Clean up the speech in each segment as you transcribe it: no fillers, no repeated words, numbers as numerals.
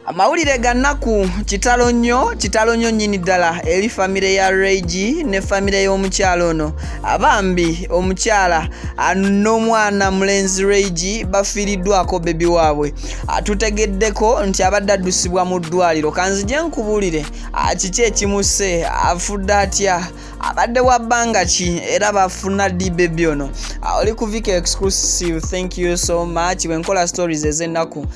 Amawulire gannaku kitalo nnyo nnyini ddala eri famire ya Reggie ne famire y'omukyala ono. Abambi omukyala n'omwana mulenzi Reggie bafiiriddwako bebi waabwe. Tutegeddeko nti abadde addusibwa mu ddwaliro. Kanzije nkubuulire kiki ekimuse, afudde atya, abadde wa bbanga ki, era bafuna ddi bebi ono. Oli ku Viki Exclusive, thank you so much. Bwenkola stories ez'ennaku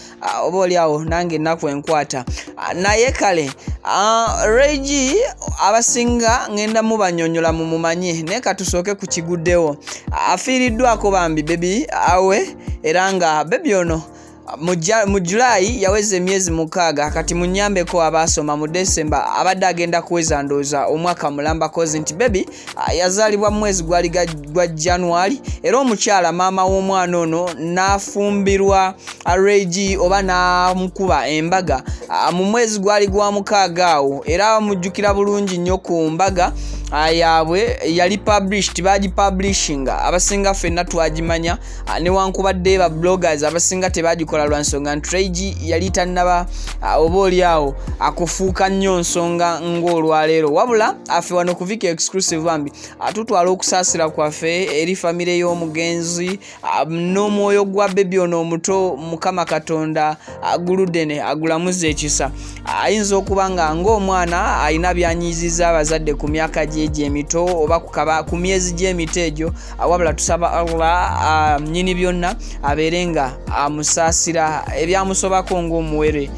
oba oli awo nange ennaku enkwata naye kale Reggie abasinga ngenda mubanyonyola mumumanye naye katusooke ku kiguddewo. Afiiriddwako bambi bebi awe era nga bebi ono mu July yaweza emyezi 6 kati munyambeko abaasoma mu December abadde agenda kuweza ndooza omwaka mulamba kozi nti bebi yazaalibwa mu mwezi gwali gwa January era omukyala maama w'omwana ono n'afumbirwa Reggie oba n'amukuba embaga mu mwezi gwali gwa 6 awo era mujjukira bulungi nnyo ku mbaga yaabwe yali published bagipublishinga abasinga ffenna twagimanya newankubadde ba bloggers abasinga tebagikola lwa nsonga nti Reggie yali tannaba oba oli awo akufuuka nnyo nsonga ng'olwaleero wabula affe wano ku Viki Exclusive bambi tutwala okusaasira kwaffe eri famire y'omugenzi n'omwoyo gwa bebi ono omuto Mukama Katonda aguludene agulamuza ekisa. Ayinza okuba nga ng'omwana alina byanyiiziza abazadde ku myaka gy'emito oba ku myezi gy'emito egyo wabula tusaba Allah nnyini byonna abeere nga amusaasira ebyamusobako ng'omuwere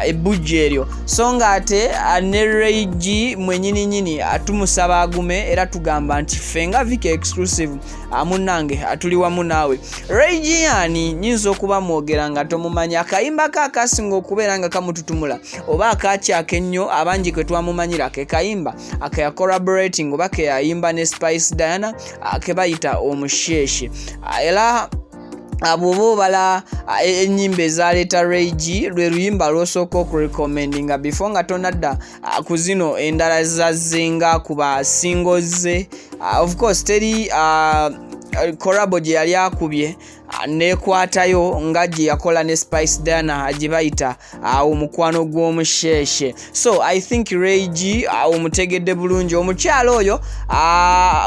ebujja eryo so nga ate ne Reggie mwenyini atumusaba agume era tugamba nti ffe nga Viki Exclusive munnange atuli wamu naawe. Reggie yani nyinza okuba mwogera nga tomumanya akayimba akasinga okubeera nga kamututumula oba akakyaka ennyo abangi kwe twamumanyira ke kayimba akaya collaborating oba ke yayimba ne Spice Diana ke bayita omusheshe era abo bala ennyimba ezaleeta Reggie lwe luyimba lwosooka okurecommendinga before nga tonadda ku zino endala zazzenga kuba singles of course teri collabo gye yali akubye nekwatayo nga gye yakola ne Spice Diana gye bayita omukwano gw'omusheshe. So I think Reggie omutegedde bulungi omukyala oyo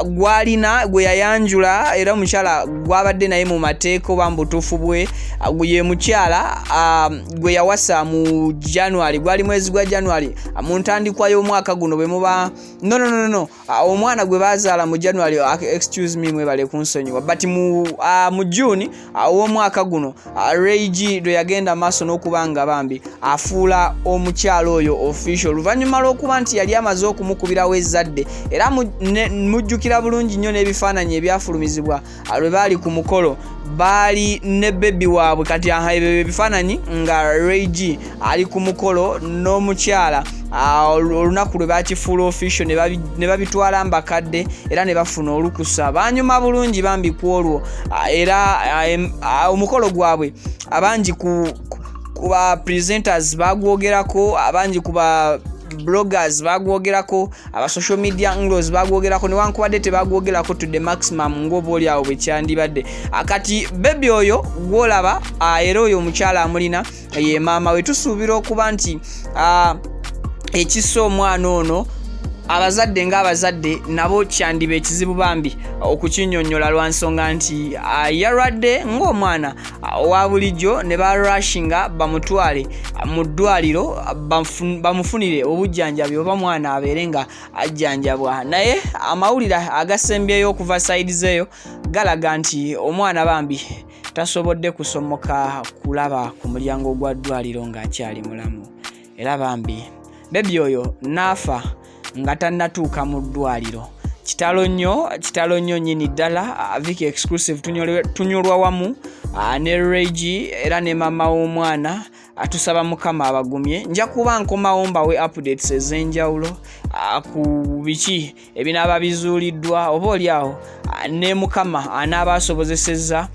gwalina gwe yayanjula era omukyala gwabadde naye mu mateeka oba mbutuufu bwe ye mukyala gwe yawasa mu January gwali mwezi gwa January mu ntandikwa y'omwaka guno bwe muba no omwana gwe bazaala mu January excuse me mwebale kunsonyiwa but mu June omwaka guno Reggie lwe yagenda maaso n'okubanga bambi afuula omukyala oyo official luvannyuma lw'okuba nti yali amaze okumukubirawo ezzadde era mujjukira bulungi nnyo n'ebifaananyi ebyafulumizibwa lwe baali ku mukolo baali ne bebi waabwe kati ebyo ebifaananyi nga Reggie ali ku mukolo n'omukyala olunaku lwe bakifuula official ne babitwala mbakadde era ne bafuna olukusa banyuma bulungi bambi ku olwo era omukolo gwabwe abangi ku ba presenters bagwogerako abangi ku ba bloggers bagwogerako aba social media angles bagwogerako newankubadde tebagwogerako to the maximum ng'oba oli awo bwe kyandibadde akati bebi oyo gwolaba era oyo omukyala amulina ye maama we tusuubira okuba nti ekisa omwana ono abazadde ng'abazadde nabo kyandiba ekizibu bambi okukinnyonnyola lwa nsonga nti yalwadde ng'omwana owa bulijjo ne barushinga bamutwale mu ddwaliro bamufunire obujjanjabi oba mwana abeere nga ajjanjabwa naye amawulire agasembyeyo okuva sides eyo galaga nti omwana bambi tasobodde kusomoka kulaba ku mulyango gwa ddwaliro ng'akyali mulamu era bambi bebi oyo naafa nga tannatuuka mu ddwaliro. Kitalo nnyo nnyini ddala. Viki Exclusive tunyolwa wamu ne Reggie era ne maama w'omwana atusaba Mukama abagumye. Nja kuba nkomawo mbawe updates ez'enjawulo ku biki ebinaaba bizuuliddwa oba oli awo ne Mukama anaaba asobozesezza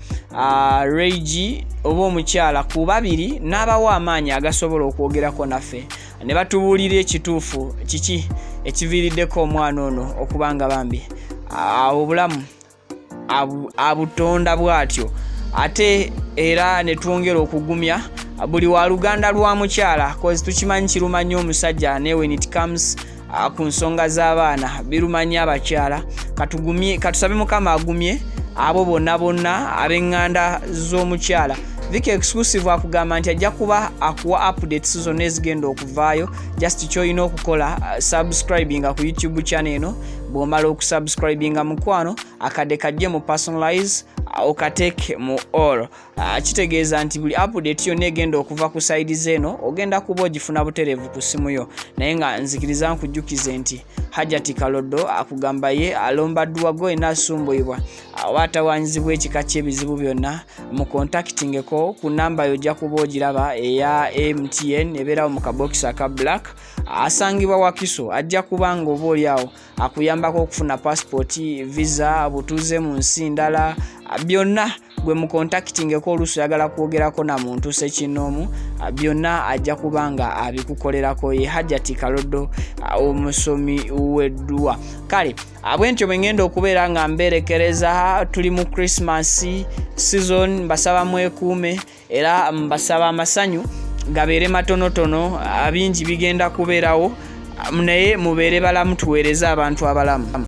Reggie oba omukyala ku babiri n'abawa amaanyi agasobola okwogerako naffe ne batubuulira ekituufu kiki ekiviiriddeko omwana ono okubanga bambi obulamu abutonda bwatyo ate era ne twongera okugumya buli wa luganda lwa mukyala cause tukimanyi kiruma nnyo omusajja ne when it comes ku nsonga z'abaana birumanya abakyala. Katusabe Mukama agumye abo bonna ab'eŋŋanda z'omukyala. Viki Exclusive akugamba nti ajja kuba akuwa updates zonna ezigenda okuvaayo. Just ky'olina okukola subscribinga ku YouTube channel eno. Bw'omala okusubscribinga mukwano akadde kajje mu personalize okateeke mu all. Kitegeeza nti buli update yonna egenda okuva ku side zeno ogenda kuba ogifuna butereevu ku simu yo. Naye nga nzikiriza nkujjukize nti Hajati Kalodo akugamba ye alomba dduwago enaasumbuyibwa awatawaanyizibwa ekika ky'ebizibu byonna mu contactingeko ku namba yo ojja kuba ogiraba eya MTN ebeerawo mu kabokisi aka black. Asangibwa Wakiso ajja kuba nga oba oliawo akuyambako okufuna passport, visa, butuuze mu nsi ndala, byonna gwe mu contactingeko oluusi oyagala kwogerako na muntu sekinoomu, byonna ajja kuba nga abikukolerako. Ye Hajati Kalodo omusomi w'eddwa. Kale abwentyo bwe ngenda okubeera nga mberekereza, tuli mu Christmas season, mbasaba mwekuume era mbasaba amasanyu gabeere matonotono, bingi bigenda kubeerawo naye mubeere balamu tuweereze abantu abalamu.